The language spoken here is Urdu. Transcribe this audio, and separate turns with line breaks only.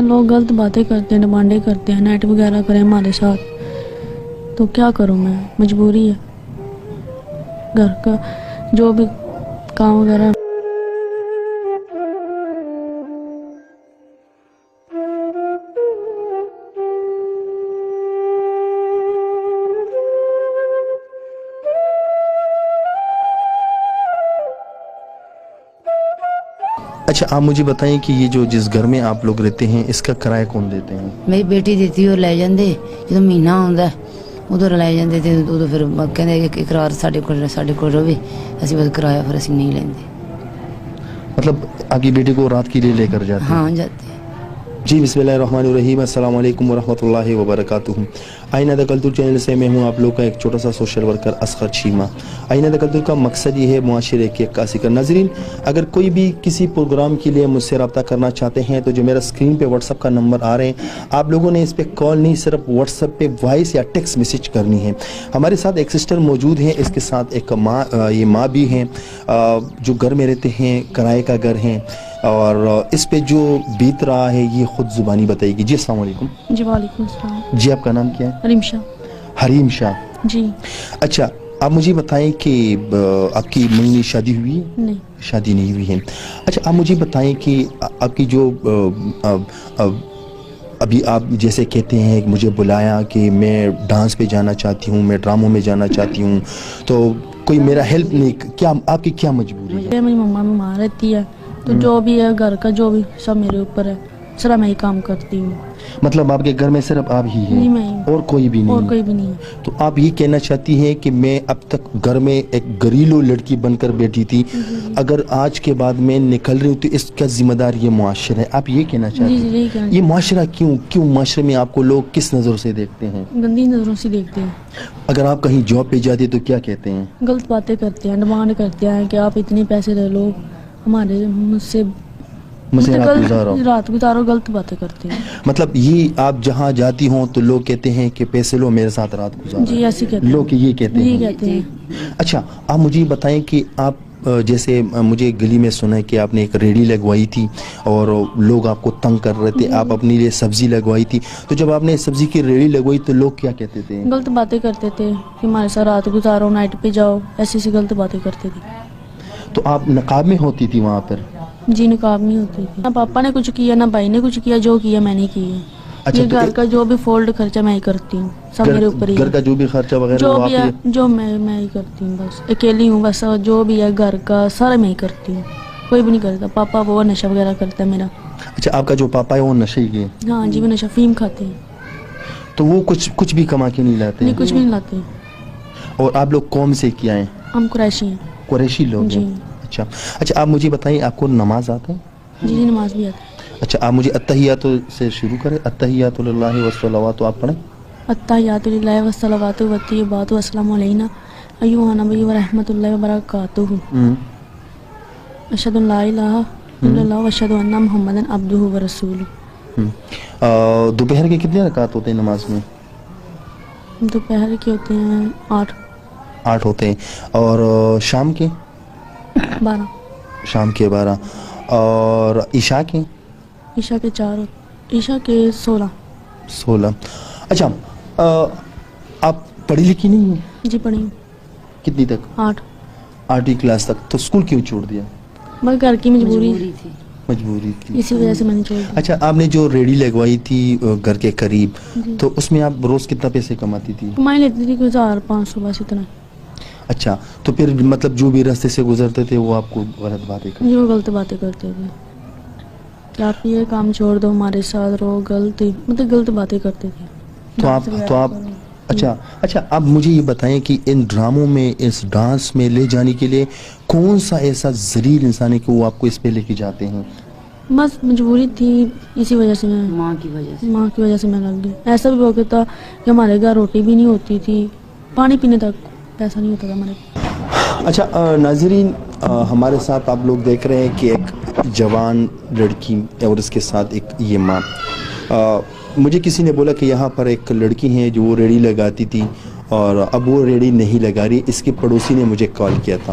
لوگ غلط باتیں کرتے ہیں، ڈیمانڈیں کرتے ہیں، نیٹ وغیرہ کریں ہمارے ساتھ، تو کیا کروں میں، مجبوری ہے گھر کا جو بھی کام وغیرہ.
اچھا آپ مجھے بتائیں کہ یہ جو جس گھر میں آپ لوگ رہتے ہیں اس کا کرایہ کون دیتے ہیں؟
میری بیٹی دیتی اور لے جاندے جدوں مہینہ آوندا ادھر لے جاندے تے ادھر پھر کہندے کہ اقرار ساڈے کول رہے اسی بس کرایہ پھر اسی نہیں لیندے.
مطلب آپ کی بیٹی کو رات کے لیے لے کر جاتے ہیں؟
ہاں جاتے.
جی بسم اللہ الرحمن الرحیم. السلام علیکم ورحمۃ اللہ وبرکاتہ. آئینہ دکلتور چینل سے میں ہوں آپ لوگ کا ایک چھوٹا سا سوشل ورکر اصغر چیمہ. آئینہ دکلتور کا مقصد یہ ہے معاشرے کی عکاسی کا. ناظرین اگر کوئی بھی کسی پروگرام کے لیے مجھ سے رابطہ کرنا چاہتے ہیں تو جو میرا اسکرین پہ واٹس ایپ کا نمبر آ رہے ہیں آپ لوگوں نے اس پہ کال نہیں صرف واٹس ایپ پہ وائس یا ٹیکسٹ میسج کرنی ہے. ہمارے ساتھ ایک سسٹر موجود ہیں، اس کے ساتھ ایک ماں بھی ہیں جو گھر میں رہتے ہیں، کرائے کا گھر ہیں، اور اس پہ جو بیت رہا ہے یہ خود زبانی بتائے گی. جی السلام علیکم.
جی وعلیکم السلام.
جی آپ کا نام کیا ہے؟
حریم شاہ.
حریم شاہ.
جی.
اچھا آپ مجھے بتائیں کہ آپ کی منگنی شادی ہوئی ہے؟
نہیں.
شادی نہیں ہوئی ہے. اچھا آپ مجھے بتائیں کہ آپ کی جو ابھی آپ جیسے کہتے ہیں کہ مجھے بلایا کہ میں ڈانس پہ جانا چاہتی ہوں، میں ڈراموں میں جانا چاہتی ہوں، تو کوئی میرا ہیلپ نہیں، کیا آپ کی کیا مجبوری ہے؟
میری مما بیمار رہتی ہے تو جو بھی ہے گھر کا جو بھی سب میرے اوپر ہے، صرف میں ہی کام کرتی ہوں.
مطلب آپ کے گھر میں صرف آپ ہی ہیں؟ اور کوئی بھی نہیں؟
اور کوئی بھی نہیں ہے.
تو آپ یہ کہنا چاہتی ہیں کہ میں اب تک گھر میں ایک گھریلو لڑکی بن کر بیٹھی تھی، اگر آج کے بعد میں نکل رہی ہوں تو اس کا ذمہ دار یہ معاشرہ ہے، آپ یہ کہنا چاہتی ہیں؟
جی کہنا.
یہ معاشرہ کیوں معاشرے میں آپ کو لوگ کس نظر سے دیکھتے ہیں؟
گندی نظروں سے دیکھتے ہیں.
اگر آپ کہیں جاب پہ جاتے تو کیا کہتے ہیں؟
غلط باتیں کرتے ہیں، ڈیمانڈ کرتے ہیں کہ آپ اتنے پیسے لے لو ہمارے مجھ سے رات گزارو. غلط باتیں کرتے ہیں.
مطلب یہ آپ جہاں جاتی ہوں تو لوگ کہتے ہیں کہ پیسے لو میرے ساتھ رات گزارو.
جی ایسے کہتے ہیں.
لوگ یہ کہتے ہیں. اچھا آپ مجھے بتائیں کہ آپ جیسے مجھے گلی میں سنا ہے کہ آپ نے ایک ریڑھی لگوائی تھی اور لوگ آپ کو تنگ کر رہے تھے، آپ اپنے لیے سبزی لگوائی تھی، تو جب آپ نے سبزی کی ریڑھی لگوائی تو لوگ کیا کہتے تھے؟
غلط باتیں کرتے تھے کہ ہمارے ساتھ رات گزارو، نائٹ پہ جاؤ، ایسی غلط باتیں کرتے تھے.
تو آپ نقاب میں ہوتی تھی وہاں پر؟
جی نقاب نہیں ہوتی تھی. نہ پاپا نے کچھ کیا نہ بھائی نے کچھ کیا، جو کیا میں نے کیا.
اچھا
یہ گھر کا جو بھی فولڈ خرچہ میں ہی کرتی ہوں، سب میرے اوپر ہی.
گھر کا جو بھی خرچہ وغیرہ
جو بھی ہے جو میں ہی کرتی ہوں، بس اکیلی ہوں، بس جو بھی ہے گھر کا سارا میں ہی کرتی ہوں، کوئی بھی نہیں کرتا. پاپا وہ نشہ وغیرہ کرتا ہے میرا.
اچھا آپ کا جو پاپا ہے وہ نشے کے؟
ہاں جی وہ نشہ فیم کھاتے ہیں.
تو وہ کچھ بھی کما کے نہیں لاتے؟
نہیں کچھ بھی نہیں لاتے.
اور آپ لوگ قوم سے کیا ہیں؟
ہم قریشی ہیں.
قریشی لوگ ہیں. اچھا آپ مجھے بتائیں آپ کو نماز آتا ہے؟
جی نماز بھی آتی ہے.
اچھا آپ مجھے التحیات سے شروع کریں. التحیات للہ والصلوات آپ پڑھیں.
التحیات للہ والصلوات والطیبات والسلام علینا ایھا النبی ورحمۃ اللہ وبرکاتہ. اشہد ان لا الہ الا اللہ واشہد ان محمدا عبدہ ورسولہ.
دوپہر کے کتنے رکعت ہوتے ہیں نماز میں؟
دوپہر کے ہوتے ہیں 8
ہوتے ہیں. اور شام کے؟
12.
شام کے 12. اور عشاء کے؟
عشاء کے 4. عشاء کے 16.
اچھا آپ پڑھی لکھی نہیں ہیں؟
جی پڑھی.
کتنی تک؟ 8ویں کلاس تک. تو اسکول کیوں چھوڑ دیا؟
بس گھر کی مجبوری
تھی.
اسی وجہ سے میں نے چھوڑ دیا.
اچھا آپ نے جو ریڑھی لگوائی تھی گھر کے قریب تو اس میں آپ روز کتنا پیسے کماتی تھی؟
کمائی لیتی تھی 1500 بس اتنا.
اچھا تو پھر مطلب جو بھی راستے سے گزرتے تھے وہ آپ کو غلط باتیں کرتے؟
جو غلط باتیں کرتے تھے کہ آپ یہ کام چھوڑ دو ہمارے ساتھ رہو، غلط باتیں کرتے تھے.
تو آپ اچھا آپ مجھے یہ بتائیں کہ ان ڈراموں میں اس ڈانس میں لے جانے کے لیے کون سا ایسا ذلیل انسان ہے کہ وہ آپ کو اس پہ لے کے جاتے ہیں؟
بس مجبوری تھی، اسی وجہ سے میں ماں کی وجہ سے میں لگ گئی. ایسا بھی وقت تھا کہ ہمارے گھر روٹی بھی نہیں ہوتی تھی، پانی پینے تک پیسہ نہیں ہوتا تھا ہمارے.
اچھا ناظرین ہمارے ساتھ آپ لوگ دیکھ رہے ہیں کہ ایک جوان لڑکی اور اس کے ساتھ ایک یہ ماں. مجھے کسی نے بولا کہ یہاں پر ایک لڑکی ہے جو وہ ریڑھی لگاتی تھی اور اب وہ ریڑھی نہیں لگا رہی. اس کے پڑوسی نے مجھے کال کیا تھا.